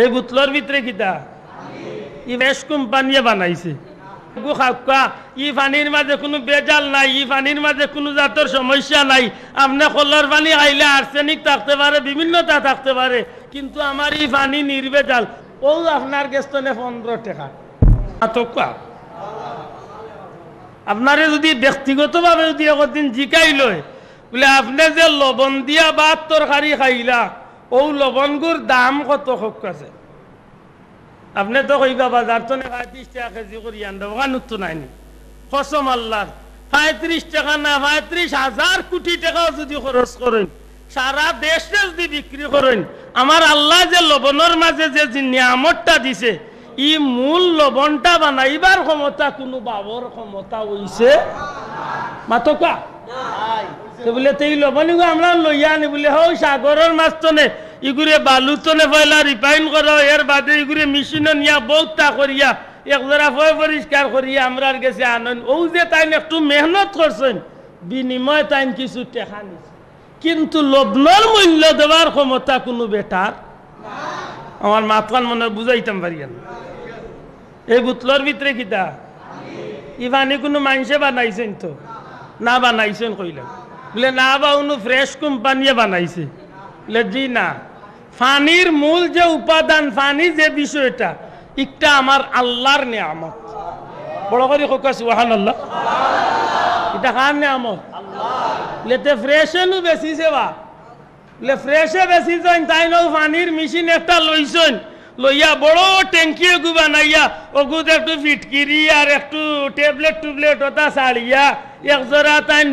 এই বোতলের ভিতরে কিতা ই বেশ কোম্পানিয়ে বানাইছে ই পানির মাঝে কোনো বেজাল নাই, ই পানির মাঝে কোনো জাতের সমস্যা নাই। আপনি কলর পানি খাইলে আর্সেনিক থাকতে পারে, বিভিন্নতা থাকতে পারে, কিন্তু আমার এই পানি নির্বেজাল। ও আপনার গেস্তনে 15 টাকা। আপনারে যদি ব্যক্তিগতভাবে যদি একদিন জিকাই লয় বলে আপনি যে লবণ দিয়া ভাত তরকারি খাইলা, ও লবণগুর দাম কত হোক আছে, আপনি তো কইবা বাজার তো 35 টাকা কেজি করি আনবো, ওখানে তো নাইনি। কসম আল্লাহ, 35 টাকা না 35,000 কোটি টাকাও যদি খরচ করেন, সারা দেশে যদি বিক্রি করেন, আমার আল্লাহ যে লবণের মাঝে যে নিয়ামতটা দিছে, ই মূল লবণটা বানাইবার ক্ষমতা কোনো বাবর ক্ষমতা হইছে মাতকা বলে এই লবণ আমরা লইয়া আনি বলে হও সাগরের মাছ তনে ইগুরে বালু তনে পয়লা রিফাইন করো, এর বাদে ইগুরে মেশিনে নিয়া বহুতটা করিয়া একজোড়া ফয় পরিষ্কার করিয়া আমরা গেছে আনন্দ। ও যে তাই একটু মেহনত করছেন, বিনিময় তাই কিছু টেকা নিছে, কিন্তু লবণের মূল্য দেওয়ার ক্ষমতা কোনো বেটার আমার মাতকান মনে বুঝাইতাম পারি না। এই বোতলের ভিতরে কিতা ই পানি কোনো মানুষে বানাইছেন তো না, বানাইছেন কইলাম বলে না বা কোনো ফ্রেশ কোম্পানিয়ে বানাইছে বলে জি না। পানির মূল যে উপাদান, পানি যে বিষয়টা, একটা আমার আল্লাহর নিয়ামত। বড় করে হোক সুবহানাল্লাহ। এটা কার নিয়ামত? লেতে ফ্রেশনও বেশি সেবা বলে ফ্রেশে বেশি যান তাই ন পানির মেশিন একটা লইছেন, লইয়া বড় ট্যাঙ্কি এগু বানাইয়া ওগুদ একটু ফিটকিরি আর একটু ট্যাবলেট টুবলেট ওটা ছাড়িয়া একজোড়া তাই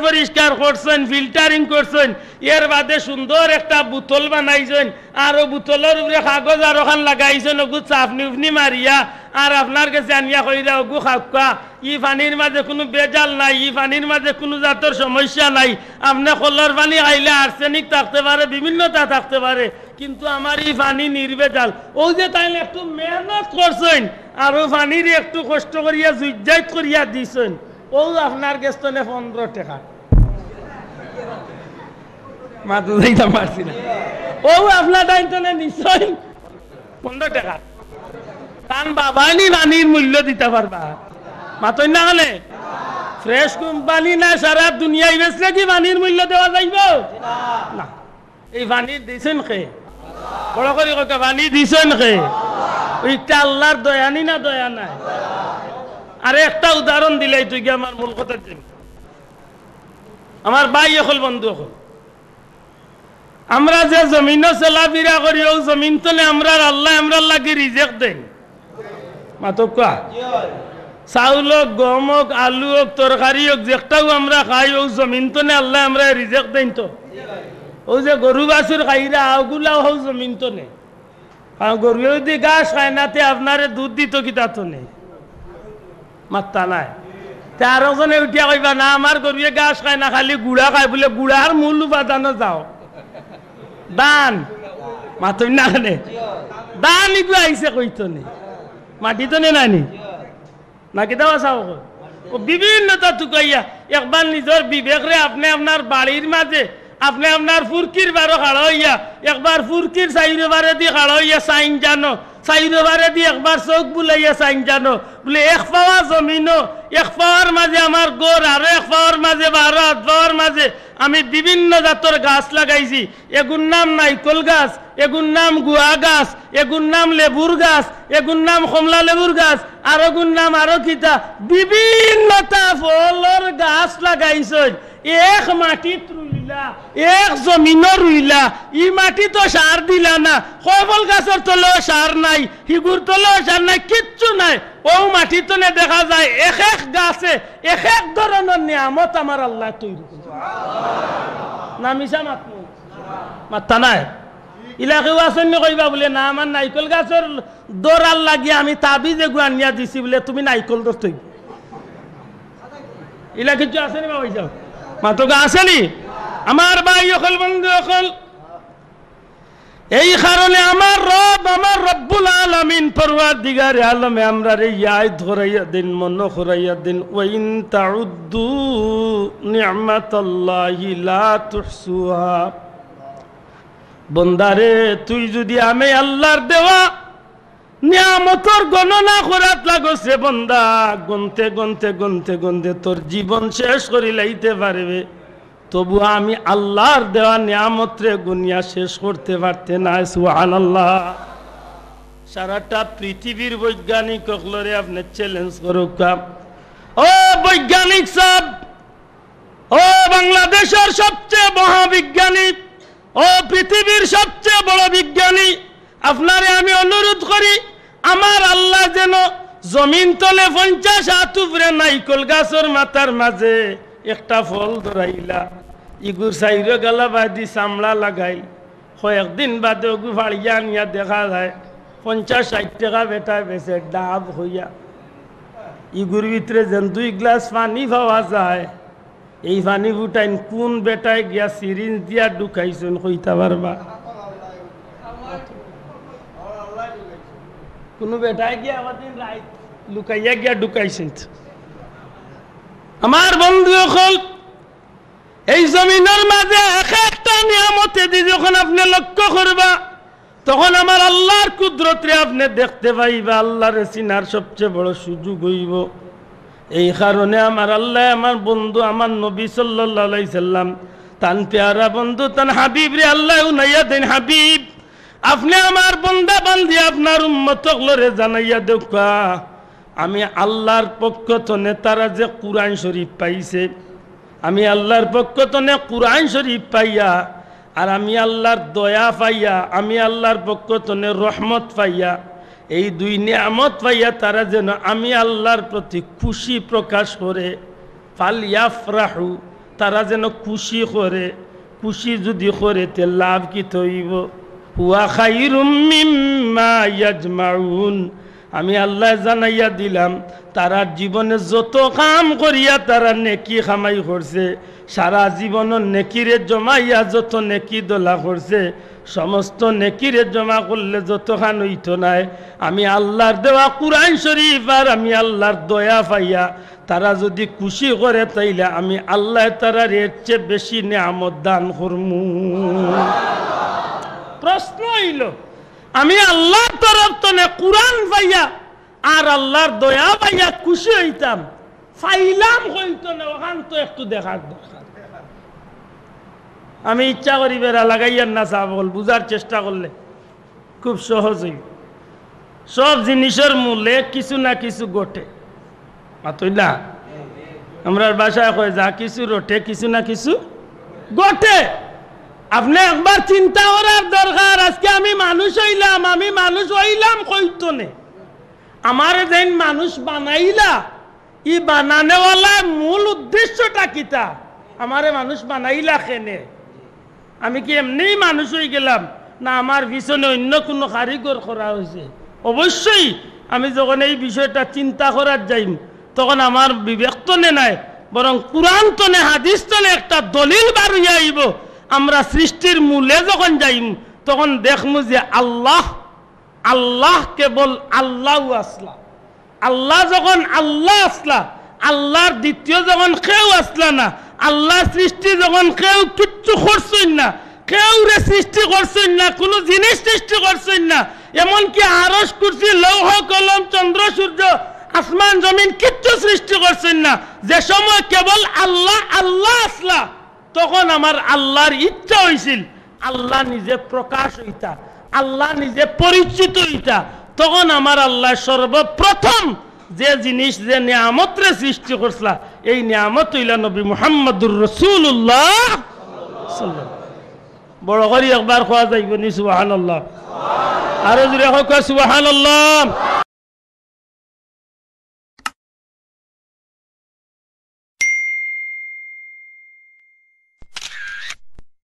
পরিষ্কার করছেন, ফিল্টারিং করছেন, এর বাদে সুন্দর একটা বোতল বানাইছেন, আর ও বোতলের উপরে কাগজ আর ওখান লাগাইছেন, ওগু চাপনি উফনি মারিয়া আর আপনার কাছে আনিয়া কইরা ওগু খাওয়া। ই পানির মাঝে কোনো বেজাল নাই, ই পানির মাঝে কোনো জাতের সমস্যা নাই। আপনি কলর পানি খাইলে আর্সেনিক থাকতে পারে, বিভিন্নতা থাকতে পারে, কিন্তু আমার এই পানি নির্বেজাল। ও যে তাই একটু মেহনত করছেন আর ও পানির একটু কষ্ট করিয়া জুজাইত করিয়া দিছেন, ও আপনার গেস্তনে 15 টাকা। মাত্র যাইতাম পারছি না। ও আপনার দায়িত্বনে নিশ্চয় 15 টাকা। কারণ বাবা নি পানির মূল্য দিতে পারবা মাত্র না হলে ফ্রেশ কোম্পানি না সারা দুনিয়ায় বেচলে কি পানির মূল্য দেওয়া যাইব না। এই পানি দিছেন খে বড় করে কথা, পানি দিছেন খে ওইটা আল্লাহর দয়ানি না দয়া নাই। আরে একটা উদাহরণ দিলাই তুই আমার মূল কথা, আমার ভাই এখন বন্ধু এখন আমরা যে জমিনও চলাফেরা করি, ও জমিন তলে আমরা আল্লাহ আমরা লাগে রিজেক্ট দেন মাতকা চাউল হোক, গম হোক, আলু হোক, তরকারি হোক, যেটাও আমরা খাই ও জমিন তনে আল্লাহ আমরা রিজেক্ট দেন। তো ও যে গরু বাছুর খাইরা ওগুলাও হোক জমিন তনে, গরু যদি ঘাস খায় নাতে আপনারে দুধ দিত কিতা তো নেই মাত্তা নাই। আরো জনে উঠিয়া কইবা না আমার গরুয়ে ঘাস খায় না, খালি গুড়া খায়, বলে গুড়ার মূল উপাদানও যাও দান মাতই না খানে দান ইগু আইসে কইতো নে মাটি তো নে নানি না কিতা চাও ও বিভিন্নতা টুকাইয়া একবার নিজের বিবেকরে আপনি আপনার বাড়ির মাঝে আপনি আপনার ফুরকির বারো খাড়া হইয়া একবার ফুরকির চাইরে বারে দিয়ে খাড়া হইয়া সাইন জানো, চাইরে বারে দিয়ে একবার চোখ বুলাইয়া সাইন জানো, বলে এক পাওয়া জমিনও এক পাওয়ার মাঝে আমার গোড়, আরো এক পাওয়ার মাঝে 12 হাত পাওয়ার মাঝে আমি বিভিন্ন জাতের গাছ লাগাইছি। এগুর নাম নাইকল গাছ, এগুর নাম গুয়া গাছ, এগুর নাম লেবুর গাছ, এগুর নাম কমলা লেবুর গাছ, আর এগুর নাম আরো কিতা বিভিন্নতা ফলের গাছ লাগাইছে। এক মাটিত রুইলা, এক জমিনও রুইলা, ই মাটি তো সার দিলা না, কবল গাছের তলেও সার নাই, হিগুর তলেও সার নাই, কিচ্ছু নাই। ও মাটি তো দেখা যায় এক এক গাছে এক এক ধরনের নিয়ামত আমার আল্লাহ তৈরি করছে না। মিশা মাত্তা নাই ইলাকেও আসেন কইবা বলে না আমার নাইকল গাছের দৌড়াল লাগিয়ে আমি তাবিজ এগু আনিয়া দিছি বলে তুমি নাইকল ধরতই ইলা কিছু আসেনি বা যাও মাত্র গা আসেনি আমার ভাই অকল বন্ধু অকল। এই কারণে আমার রব আমার রব্বুল আলামিন পরওয়ারদিগার আলমে আমরা রে ইয়াদ করাইয়া দিন মন করাইয়া দিন ওয়াইন তাউদ্দু নি'মাতাল্লাহি লা তুহসুহা বন্দারে তুই যদি আমি আল্লাহর দেওয়া নিয়ামতর গণনা করাত লাগছে বন্দা, গুনতে গুনতে গুনতে গুনতে তোর জীবন শেষ করে লাইতে পারবে, তবু আমি আল্লাহর দেওয়া নিয়ামতরে গুনিয়া শেষ করতে পারতে না। সুবহানাল্লাহ। সারাটা পৃথিবীর বৈজ্ঞানিক হলরে আপনি চ্যালেঞ্জ করুক, ও বৈজ্ঞানিক সব, ও বাংলাদেশের সবচেয়ে মহাবিজ্ঞানী, ও পৃথিবীর সবচেয়ে বড় বিজ্ঞানী, আপনারে আমি অনুরোধ করি আমার আল্লাহ যেন জমিন তলে 50 হাত উপরে নাইকল গাছের মাথার মাঝে একটা ফল ধরাইলা, ইগুর সাইরো গালা বাদি চামড়া লাগাইল, কয়েকদিন বাদে ওগু ফাড়িয়া নিয়া দেখা যায় 50-60 টাকা বেটায় বেছে ডাব হইয়া। ইগুর ভিতরে যেন 2 গ্লাস পানি পাওয়া যায়, এই পানি ফুটাইন কোন বেটায় গিয়া সিরিঞ্জ দিয়া ঢুকাইছেন কইতা পারবা? কোন বেটায় গিয়া আমাদের রাইট লুকাইয়া গিয়া ঢুকাইছেন। আমার বন্ধু হল এই জমিনের মাঝে একটা নিয়ামতে দি যখন আপনি লক্ষ্য করবা, তখন আমার আল্লাহর কুদরতরে আপনি দেখতে পাইবা, আল্লাহর চিনার সবচেয়ে বড় সুযোগ হইব। এই কারণে আমার আল্লাহ আমার বন্ধু আমার নবী সাল্লাল্লাহু আলাইহি সাল্লাম তান প্যারা বন্ধু তান হাবিব রে আল্লাহ উনাইয়া দেন, হাবিব আপনি আমার বন্দা বান্দি আপনার উম্মত হলরে জানাইয়া দেখা, আমি আল্লাহর পক্ষ থেকে তারা যে কুরআন শরীফ পাইছে, আমি আল্লাহর পক্ষ থেকে কুরআন শরীফ পাইয়া, আর আমি আল্লাহর দয়া পাইয়া, আমি আল্লাহর পক্ষ থেকে রহমত পাইয়া, এই 2 নিয়ামত পাইয়া তারা যেন আমি আল্লাহর প্রতি খুশি প্রকাশ করে, ফালইয়াফরাহু, তারা যেন খুশি করে। খুশি যদি করে তে লাভ কি হইব? হুয়া খায়রুম মিম্মা ইয়াজমাউন, আমি আল্লাহ জানাইয়া দিলাম তারা জীবনে যত কাম করিয়া তারা নেকি কামাই করছে, সারা জীবনের নেকিরে জমাইয়া যত নেকি দোলা করছে, সমস্ত নেকিরে জমা করলে যত খান হইত নাই, আমি আল্লাহর দেওয়া কুরআন শরীফ আর আমি আল্লাহর দয়া পাইয়া তারা যদি খুশি করে, তাইলে আমি আল্লাহ তারা এর চেয়ে বেশি নিয়ামত দান করমু। প্রশ্ন হইল, আমি আল্লাহর তরফ থেকে কুরআন পাইয়া আর আল্লাহর দয়া পাইয়া খুশি হইতাম, ফাইলাম হইতো না, ওখান তো একটু দেখার দরকার। আমি ইচ্ছা করি বেড়া লাগাইয়ার না চাবল, বুঝার চেষ্টা করলে খুব সহজ হইব। সব জিনিসের মূলে কিছু না কিছু ঘটে, মাতই না? আমরা বাসায় কয় যা কিছু রটে কিছু না কিছু ঘটে। আপনি একবার চিন্তা করার দরকার, আজকে আমি মানুষ হইলাম, আমি মানুষ হইলাম কইতো নে, আমার যেন মানুষ বানাইলা, ই বানানেওয়ালা মূল উদ্দেশ্যটা কিতা? আমারে মানুষ বানাইলা কেনে? আমি কি এমনি মানুষ হয়ে গেলাম, না আমার পিছনে অন্য কোনো কারিগর করা হয়েছে? অবশ্যই আমি যখন এই বিষয়টা চিন্তা করার যাইম, তখন আমার বিবেক তনে নাই, বরং কুরআন তনে হাদিস তনে একটা দলিল বার হইয়া আইব। আমরা সৃষ্টির মূলে যখন যাইম, তখন দেখমু যে আল্লাহ, আল্লাহ কেবল আল্লাহ আসলা। আল্লাহ যখন আল্লাহ আসলা, আল্লাহর দ্বিতীয় যখন কেউ আসলা না, আল্লাহর সৃষ্টি যখন কেউ কিচ্ছু করছেন না, কেউ রে সৃষ্টি করছেন না, কোনো জিনিস সৃষ্টি করছেন না, এমনকি আরশ কুরসি লৌহ কলম চন্দ্র সূর্য আসমান জমিন কিচ্ছু সৃষ্টি করছেন না, যে সময় কেবল আল্লাহ আল্লাহ আসলা, তখন আমার আল্লাহর ইচ্ছা হয়েছিল আল্লাহ নিজে প্রকাশ হইতা, আল্লাহ নিজে পরিচিত হইতা। তখন আমার আল্লাহ সর্বপ্রথম যে জিনিস, যে নিয়ামতরে সৃষ্টি করছলা, এই নিয়ামত হইলা নবী মুহাম্মদুর রাসূলুল্লাহ সাল্লাল্লাহু। বড় করে একবার খোয়া যাইব নি সুবহানাল্লাহ, আরো জোরে হোক সুবহানাল্লাহ।